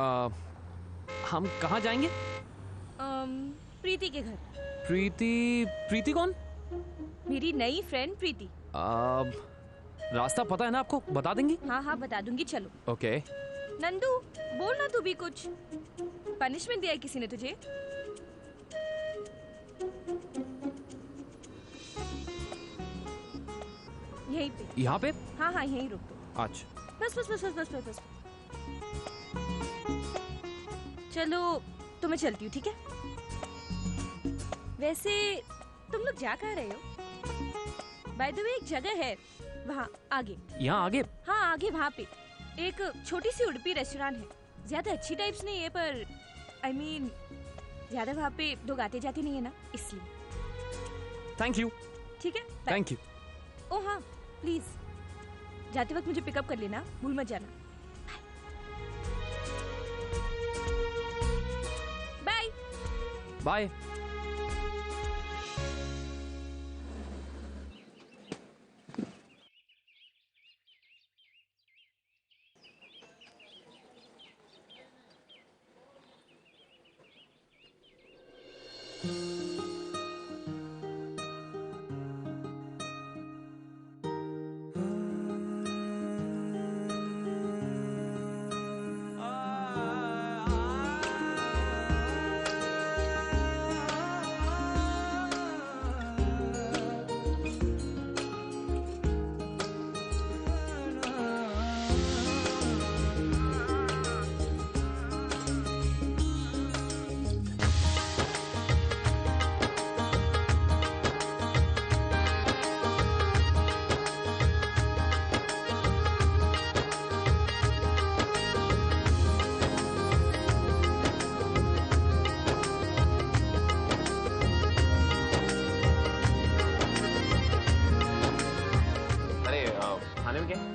आ, हम कहाँ जाएंगे? प्रीति के घर। प्रीति? प्रीति कौन? मेरी नई फ्रेंड प्रीति। रास्ता पता है ना आपको? बता देंगी? हाँ हाँ बता दूंगी, चलो। ओके। नंदू बोल ना तू भी कुछ। पनिशमेंट दिया है किसी ने तुझे? यहीं पे। यहाँ पे? हाँ हाँ यहीं रुक दो। अच्छा। बस बस बस बस बस बस बस। चलो तो मैं चलती हूँ, ठीक है? वैसे तुम लोग जा कहाँ रहे हो? बाय द वे एक जगह है वहाँ आगे। यहाँ आगे? हाँ आगे वहाँ पे एक छोटी सी उडुपी रेस्टोरेंट है। ज्यादा अच्छी टाइप्स नहीं है पर I mean, ज्यादा वहाँ पे लोग आते जाते नहीं है ना, इसलिए। Thank you. ठीक है, थैंक यू। ओ हाँ प्लीज जाते वक्त मुझे पिकअप कर लेना, भूल मत जाना। Bye bye.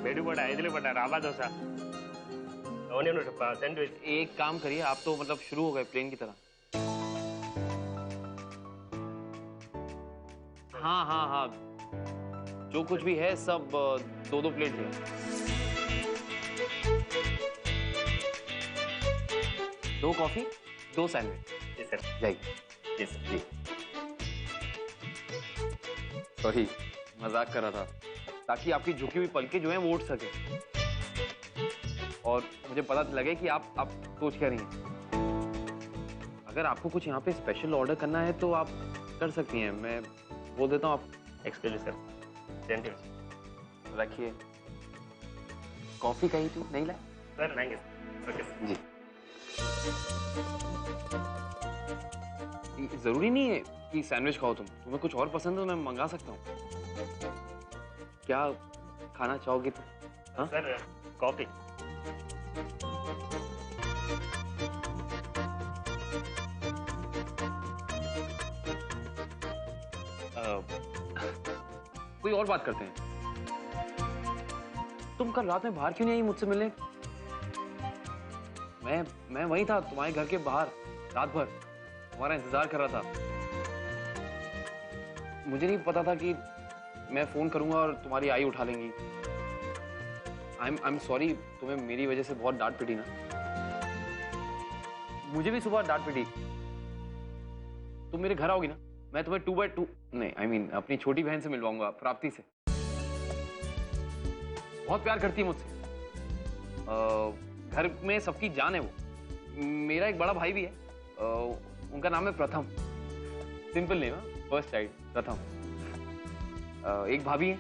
ಬೇಡು ಬೇಡ ಇದಲಿ ಬೇಡ ರಾಬಾ ದೋಸಾ ಅವನೇನು सैंडविच। एक काम करिए, आप तो मतलब शुरू हो गए प्लेन की तरह। हाँ हाँ हाँ, जो कुछ भी है सब दो दो प्लेट है। दो कॉफी, दो सैंडविच। जी सर। जाइए। जी सर जी। सॉरी, मजाक कर रहा था, ताकि आपकी झुकी हुई पलकें जो हैं वो उठ सके और मुझे पता लगे कि आप सोच क्या रही हैं। अगर आपको कुछ यहाँ पे स्पेशल ऑर्डर करना है तो आप कर सकती हैं, मैं बोल देता हूँ। आप एक्सक्यूज मी सर, सैंडविच रखिए। कॉफी कहीं थी, नहीं लाए? सर लाएंगे ओके जी। जरूरी नहीं है कि सैंडविच खाओ, तुम्हें कुछ और पसंद है तो मैं मंगा सकता हूँ। क्या खाना चाहोगे तुम? हाँ सर कॉफी। कोई और बात करते हैं। तुम कल रात में बाहर क्यों नहीं आई मुझसे मिलने? मैं वहीं था तुम्हारे घर के बाहर रात भर, तुम्हारा इंतजार कर रहा था। मुझे नहीं पता था कि मैं फोन करूंगा और तुम्हारी आई उठा लेंगी। आई एम सॉरी, तुम्हें मेरी वजह से बहुत डांट पिटी ना। मुझे भी सुबह डांट पिटी। तुम मेरे घर आओगी ना, मैं तुम्हें 2x2 नहीं आई मीन अपनी छोटी बहन से मिलवाऊंगा, प्राप्ति से। बहुत प्यार करती है मुझसे। घर में सबकी जान है वो। मेरा एक बड़ा भाई भी है, उनका नाम है प्रथम। सिंपल नेम है, फर्स्ट चाइल्ड प्रथम। एक भाभी है।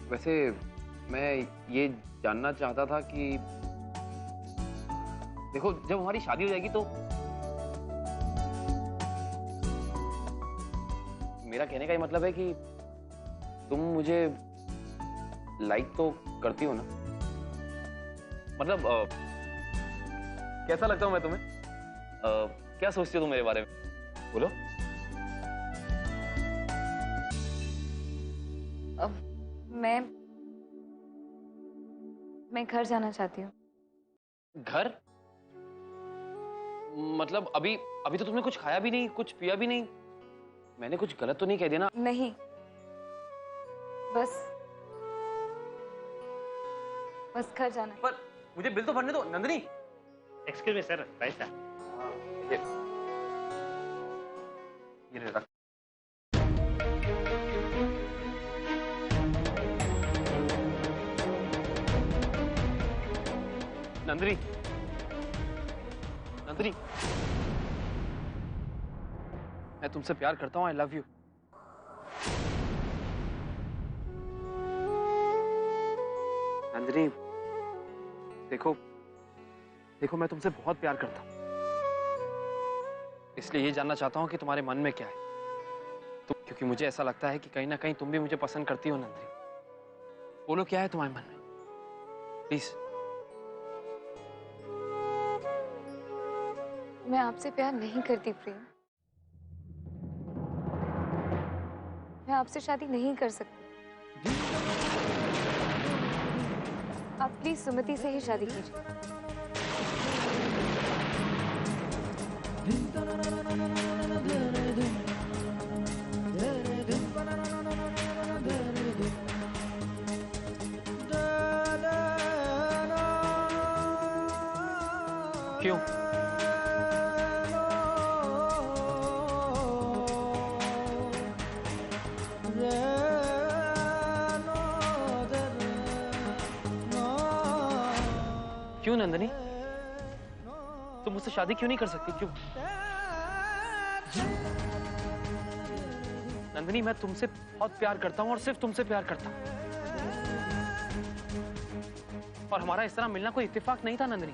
वैसे मैं ये जानना चाहता था कि देखो, जब हमारी शादी हो जाएगी तो मेरा कहने का ये मतलब है कि तुम मुझे लाइक तो करती हो ना? मतलब कैसा लगता हूं मैं तुम्हें? क्या सोचती हो तुम मेरे बारे में? बोलो। मैं घर जाना चाहती हूँ। घर? मतलब अभी तो तुमने कुछ खाया भी नहीं, कुछ पिया भी नहीं। मैंने कुछ गलत तो नहीं कह दिया ना? नहीं, बस घर जाना है। पर मुझे बिल तो भरने दो नंदिनी। एक्सक्यूज मी सर, पैसा। ये ले रख। नंदिनी, नंदिनी, मैं तुमसे प्यार करता हूँ। I love you. नंदिनी, देखो देखो, मैं तुमसे बहुत प्यार करता हूँ, इसलिए ये जानना चाहता हूँ कि तुम्हारे मन में क्या है। क्योंकि मुझे ऐसा लगता है कि कहीं ना कहीं तुम भी मुझे पसंद करती हो। नंदिनी, बोलो क्या है तुम्हारे मन में, प्लीज। मैं आपसे प्यार नहीं करती प्रेम। मैं आपसे शादी नहीं कर सकती। आप प्लीज सुमति से ही शादी कीजिए। क्यों? क्यों नंदिनी, तुम मुझसे शादी क्यों नहीं कर सकती? क्यों? नंदिनी, मैं तुमसे बहुत प्यार करता हूं और सिर्फ तुमसे प्यार करता हूं। और हमारा इस तरह मिलना कोई इत्तेफाक नहीं था नंदिनी।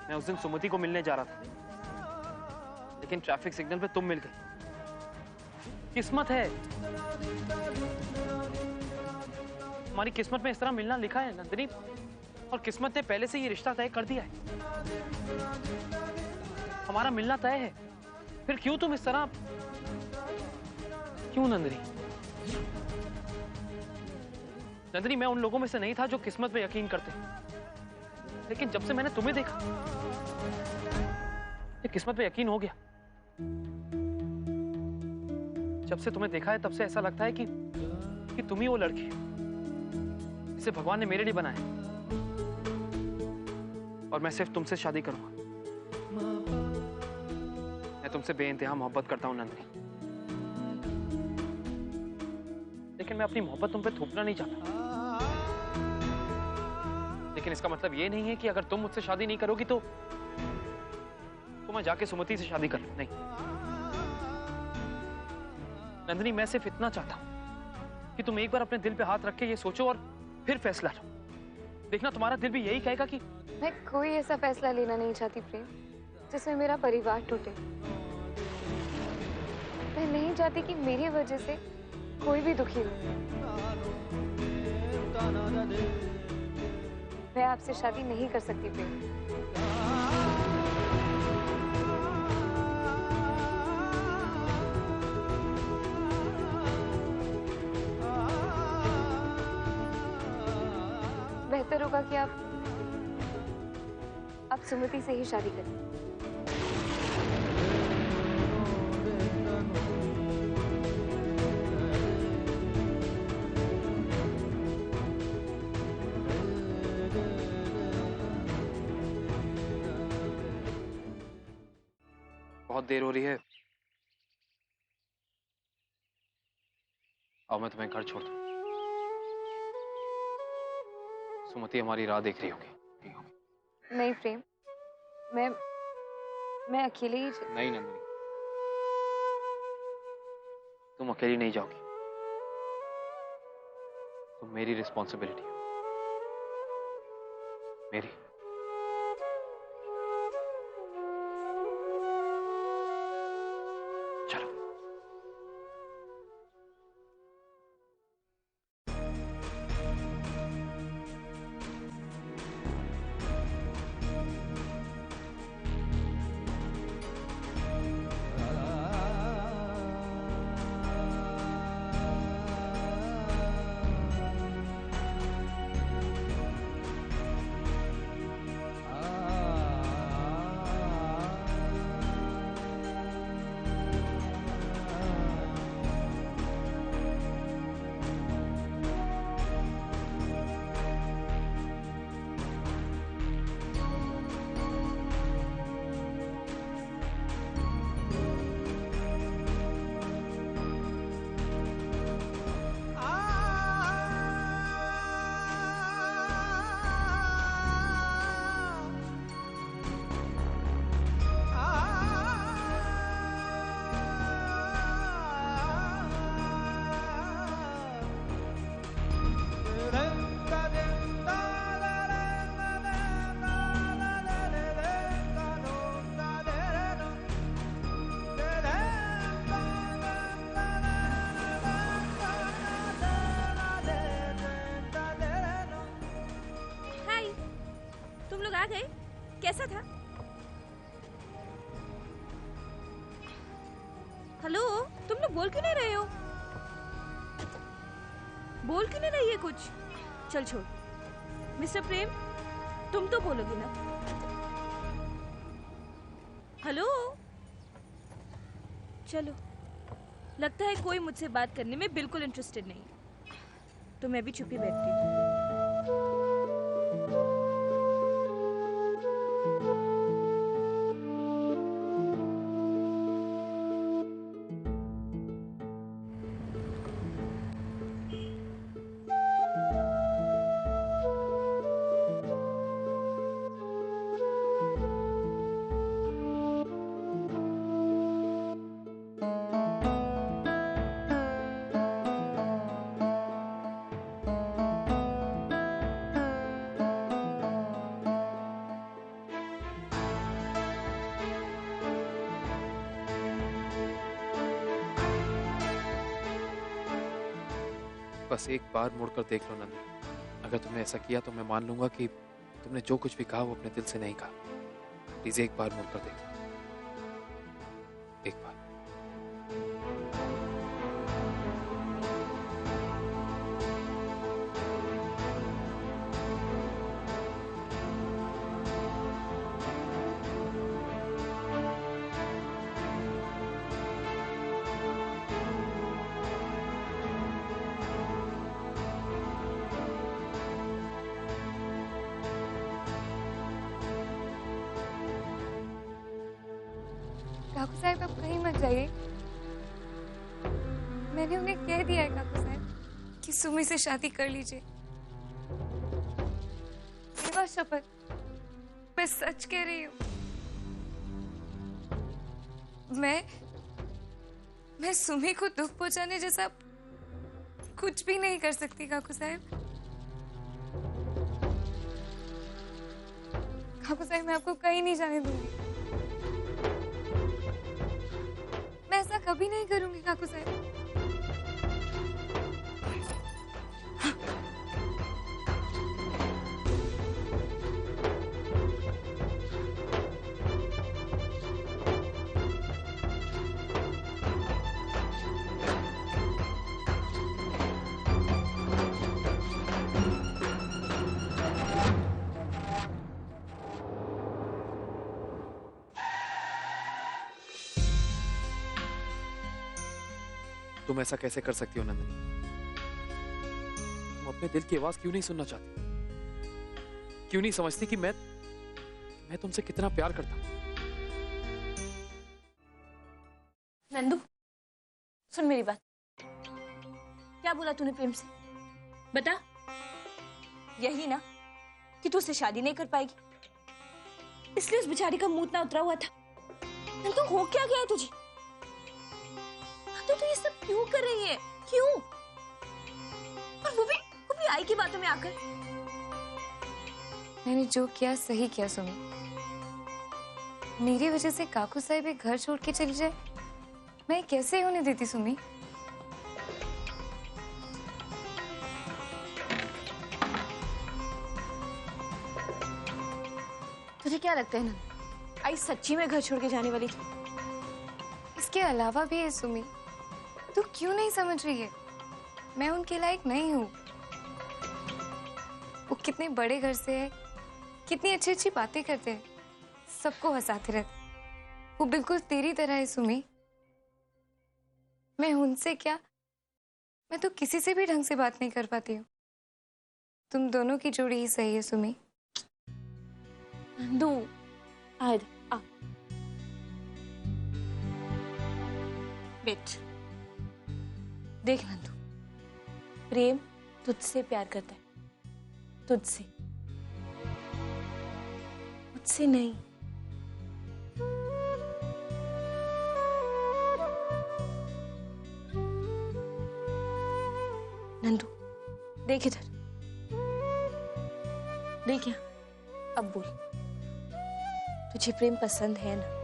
मैं उस दिन सुमति को मिलने जा रहा था, लेकिन ट्रैफिक सिग्नल पे तुम मिल गई। किस्मत है, हमारी किस्मत में इस तरह मिलना लिखा है नंदिनी, और किस्मत ने पहले से ये रिश्ता तय कर दिया है। हमारा मिलना तय है, फिर क्यों तुम इस तरह? क्यों नंदिनी? नंदिनी, मैं उन लोगों में से नहीं था जो किस्मत पे यकीन करते, लेकिन जब से मैंने तुम्हें देखा, ये किस्मत पे यकीन हो गया। जब से तुम्हें देखा है, तब से ऐसा लगता है कि तुम ही वो लड़की हो जिसे भगवान ने मेरे लिए बनाया, और मैं सिर्फ तुमसे शादी करूंगा। मैं तुमसे बेइंतहा मोहब्बत करता हूं नंदिनी, लेकिन मैं अपनी मोहब्बत तुम पे थोपना नहीं चाहता। लेकिन इसका मतलब ये नहीं है कि अगर तुम मुझसे शादी नहीं करोगी तो मैं जाके सुमति से शादी कर लूं। नहीं नंदिनी, मैं सिर्फ इतना चाहता हूं कि तुम एक बार अपने दिल पे हाथ रख के ये सोचो और फिर फैसला लो। देखना, तुम्हारा दिल भी यही कहेगा कि मैं कोई ऐसा फैसला लेना नहीं चाहती प्रेम जिसमें मेरा परिवार टूटे। मैं नहीं चाहती कि मेरी वजह से कोई भी दुखी हो। मैं आपसे शादी नहीं कर सकती प्रेम। बेहतर होगा कि आप सुमति से ही शादी करें। बहुत देर हो रही है, अब मैं तुम्हें घर छोड़ दूं। सुमति हमारी राह देख रही होगी। नहीं प्रेम, मैं अकेले ही। नहीं नंदिनी, तुम अकेली नहीं जाओगी। तुम मेरी रिस्पॉन्सिबिलिटी हो, मेरी। चलो। गए? कैसा था? हेलो, तुम लोग बोल क्यों नहीं रहे हो? बोल क्यों नहीं रही है कुछ? चल छोड़। मिस्टर प्रेम, तुम तो बोलोगे ना? हेलो, चलो, लगता है कोई मुझसे बात करने में बिल्कुल इंटरेस्टेड नहीं है, तो मैं भी चुप ही बैठती हूँ। बस एक बार मुड़कर देख लो नंदनी। अगर तुमने ऐसा किया तो मैं मान लूंगा कि तुमने जो कुछ भी कहा वो अपने दिल से नहीं कहा। प्लीज एक बार मुड़कर देख लो, एक बार। काकू साहब आप कहीं मत जाइए। मैंने उन्हें कह दिया है काकू साहब कि सुमी से शादी कर लीजिए। सेवा शपथ, मैं सच कह रही हूँ। मैं सुमी को दुख पहुंचाने जैसा कुछ भी नहीं कर सकती काकू साहब। काकू साहब मैं आपको कहीं नहीं जाने दूंगी। मैं ऐसा कभी नहीं करूंगी काकू साहब। तुम ऐसा कैसे कर सकती हो नंदिनी? तुम अपने दिल की आवाज क्यों नहीं सुनना चाहती? क्यों नहीं समझती कि मैं तुमसे कितना प्यार करता हूं? नंदू, सुन मेरी बात। क्या बोला तूने प्रेम से? बता। यही ना कि तू उससे शादी नहीं कर पाएगी, इसलिए उस बेचारी का मुंह ना उतरा हुआ था। नंदू, हो क्या गया है तुझे? तो तू ये सब क्यों कर रही है? क्यों? और वो भी आई की बातों में आकर। मैंने जो किया सही किया सुमी। मेरी वजह से काकू साहब एक घर छोड़ के चली जाए, मैं कैसे होने देती सुमी? तुझे क्या लगता है ना, आई सच्ची में घर छोड़ के जाने वाली थी? इसके अलावा भी है सुमी। तू क्यों नहीं समझ रही है? मैं उनके लायक नहीं हूँ। वो कितने बड़े घर से है, कितनी अच्छी अच्छी बातें करते हैं, सबको हंसाते रहते। वो बिल्कुल तेरी तरह है सुमी। मैं उनसे क्या, मैं तो किसी से भी ढंग से बात नहीं कर पाती हूँ। तुम दोनों की जोड़ी ही सही है सुमी। नंदू, आ बैठ। देख नंदू, प्रेम तुझसे प्यार करता है, तुझसे, मुझसे नहीं। नंदू, देख इधर, देख यहाँ। अब बोल, तुझे प्रेम पसंद है ना?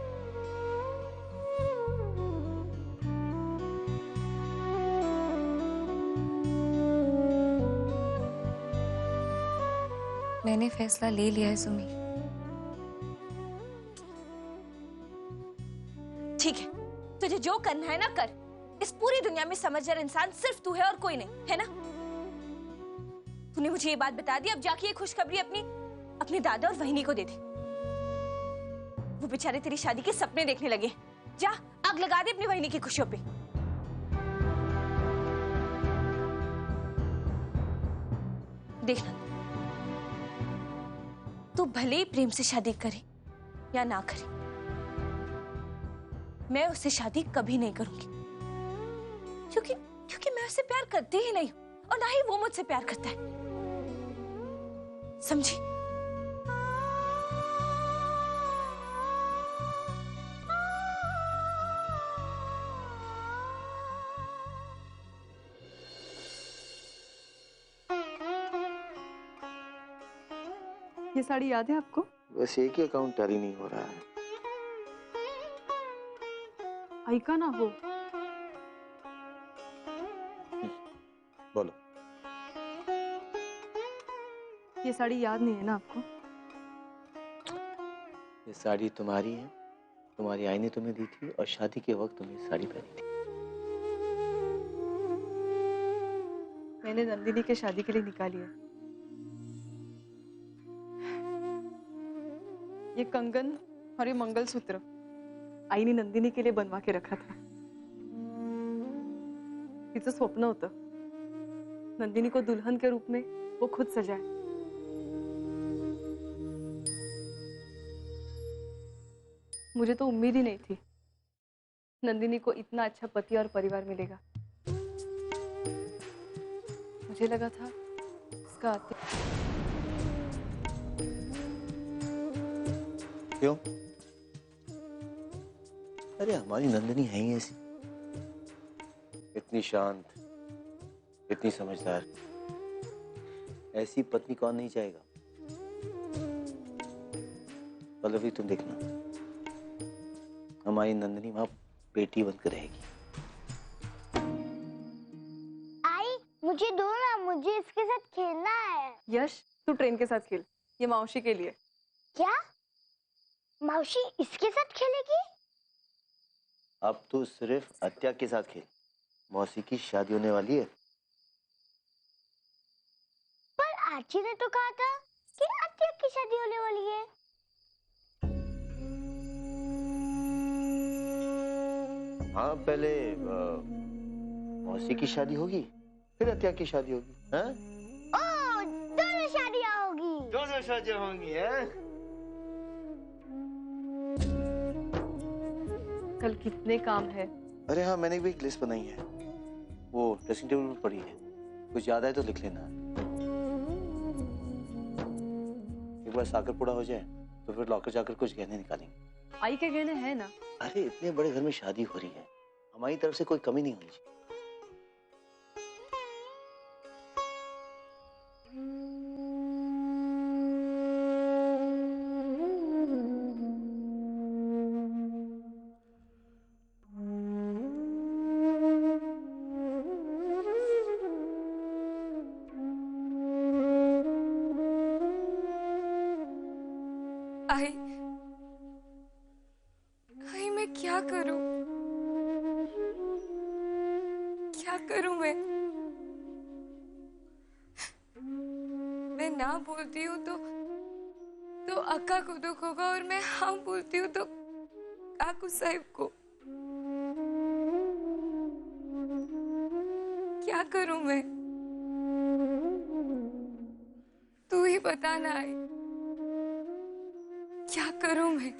मैंने फैसला ले लिया है सुमी। पूरी दुनिया में समझदार इंसान सिर्फ तू है और कोई नहीं, है ना? तूने मुझे ये बात बता दी, अब जाके ये खुशखबरी अपने दादा और वहिनी को दे दे। वो बेचारे तेरी शादी के सपने देखने लगे। जा आग लगा दे अपनी वहिनी की खुशियों पे। देखना, तू भले ही प्रेम से शादी करे या ना करे, मैं उससे शादी कभी नहीं करूंगी, क्योंकि मैं उससे प्यार करती ही नहीं और ना ही वो मुझसे प्यार करता है, समझी? ये साड़ी याद है आपको? बस एक ही अकाउंट टैली नहीं हो रहा है। आई का ना हो। बोलो। ये साड़ी याद नहीं है ना आपको? ये साड़ी तुम्हारी है, तुम्हारी आई ने तुम्हें दी थी और शादी के वक्त तुमने साड़ी पहनी थी। मैंने नंदिनी के शादी के लिए निकाली है। ये कंगन और ये मंगलसूत्र आई ने नंदिनी के लिए बनवा के रखा था। तिचं स्वप्न होतं नंदिनी को दुल्हन के रूप में वो खुद सजाए। मुझे तो उम्मीद ही नहीं थी नंदिनी को इतना अच्छा पति और परिवार मिलेगा। मुझे लगा था इसका क्यों? अरे हमारी नंदिनी है ही ऐसी, इतनी शांत, इतनी समझदार। ऐसी पत्नी कौन नहीं चाहेगा? पल्लवी तुम देखना, हमारी नंदिनी वहां बेटी बनकर रहेगी। आई मुझे दो ना, मुझे इसके साथ खेलना है। यश तू ट्रेन के साथ खेल, ये मौसी के लिए। क्या मौसी इसके साथ खेलेगी? अब तो सिर्फ अत्या के साथ खेल, मौसी की शादी होने वाली है। पर आची ने तो कहा था कि अत्या की शादी होने वाली है। हाँ, पहले मौसी की शादी होगी, फिर अत्या की शादी होगी। हाँ? ओ, दोनों शादियां होगी। दोनों शादियां होंगी, हैं? कल कितने काम है? अरे हाँ, मैंने भी एक लिस्ट बनाई है, वो ड्रेसिंग टेबल पर पड़ी है, कुछ याद आए तो लिख लेना। एक बार साकर पूरा हो जाए तो फिर लॉकर जाकर कुछ गहने निकालेंगे। आई के गहने हैं ना? अरे इतने बड़े घर में शादी हो रही है, हमारी तरफ से कोई कमी नहीं होनी चाहिए। आई मैं क्या करूं? क्या करूं मैं ना बोलती हूँ तो अक्का को दुख होगा और मैं हाँ बोलती हूँ तो काकू साहिब को। क्या करूं मैं? तू ही बता ना आई, क्या करूं मैं?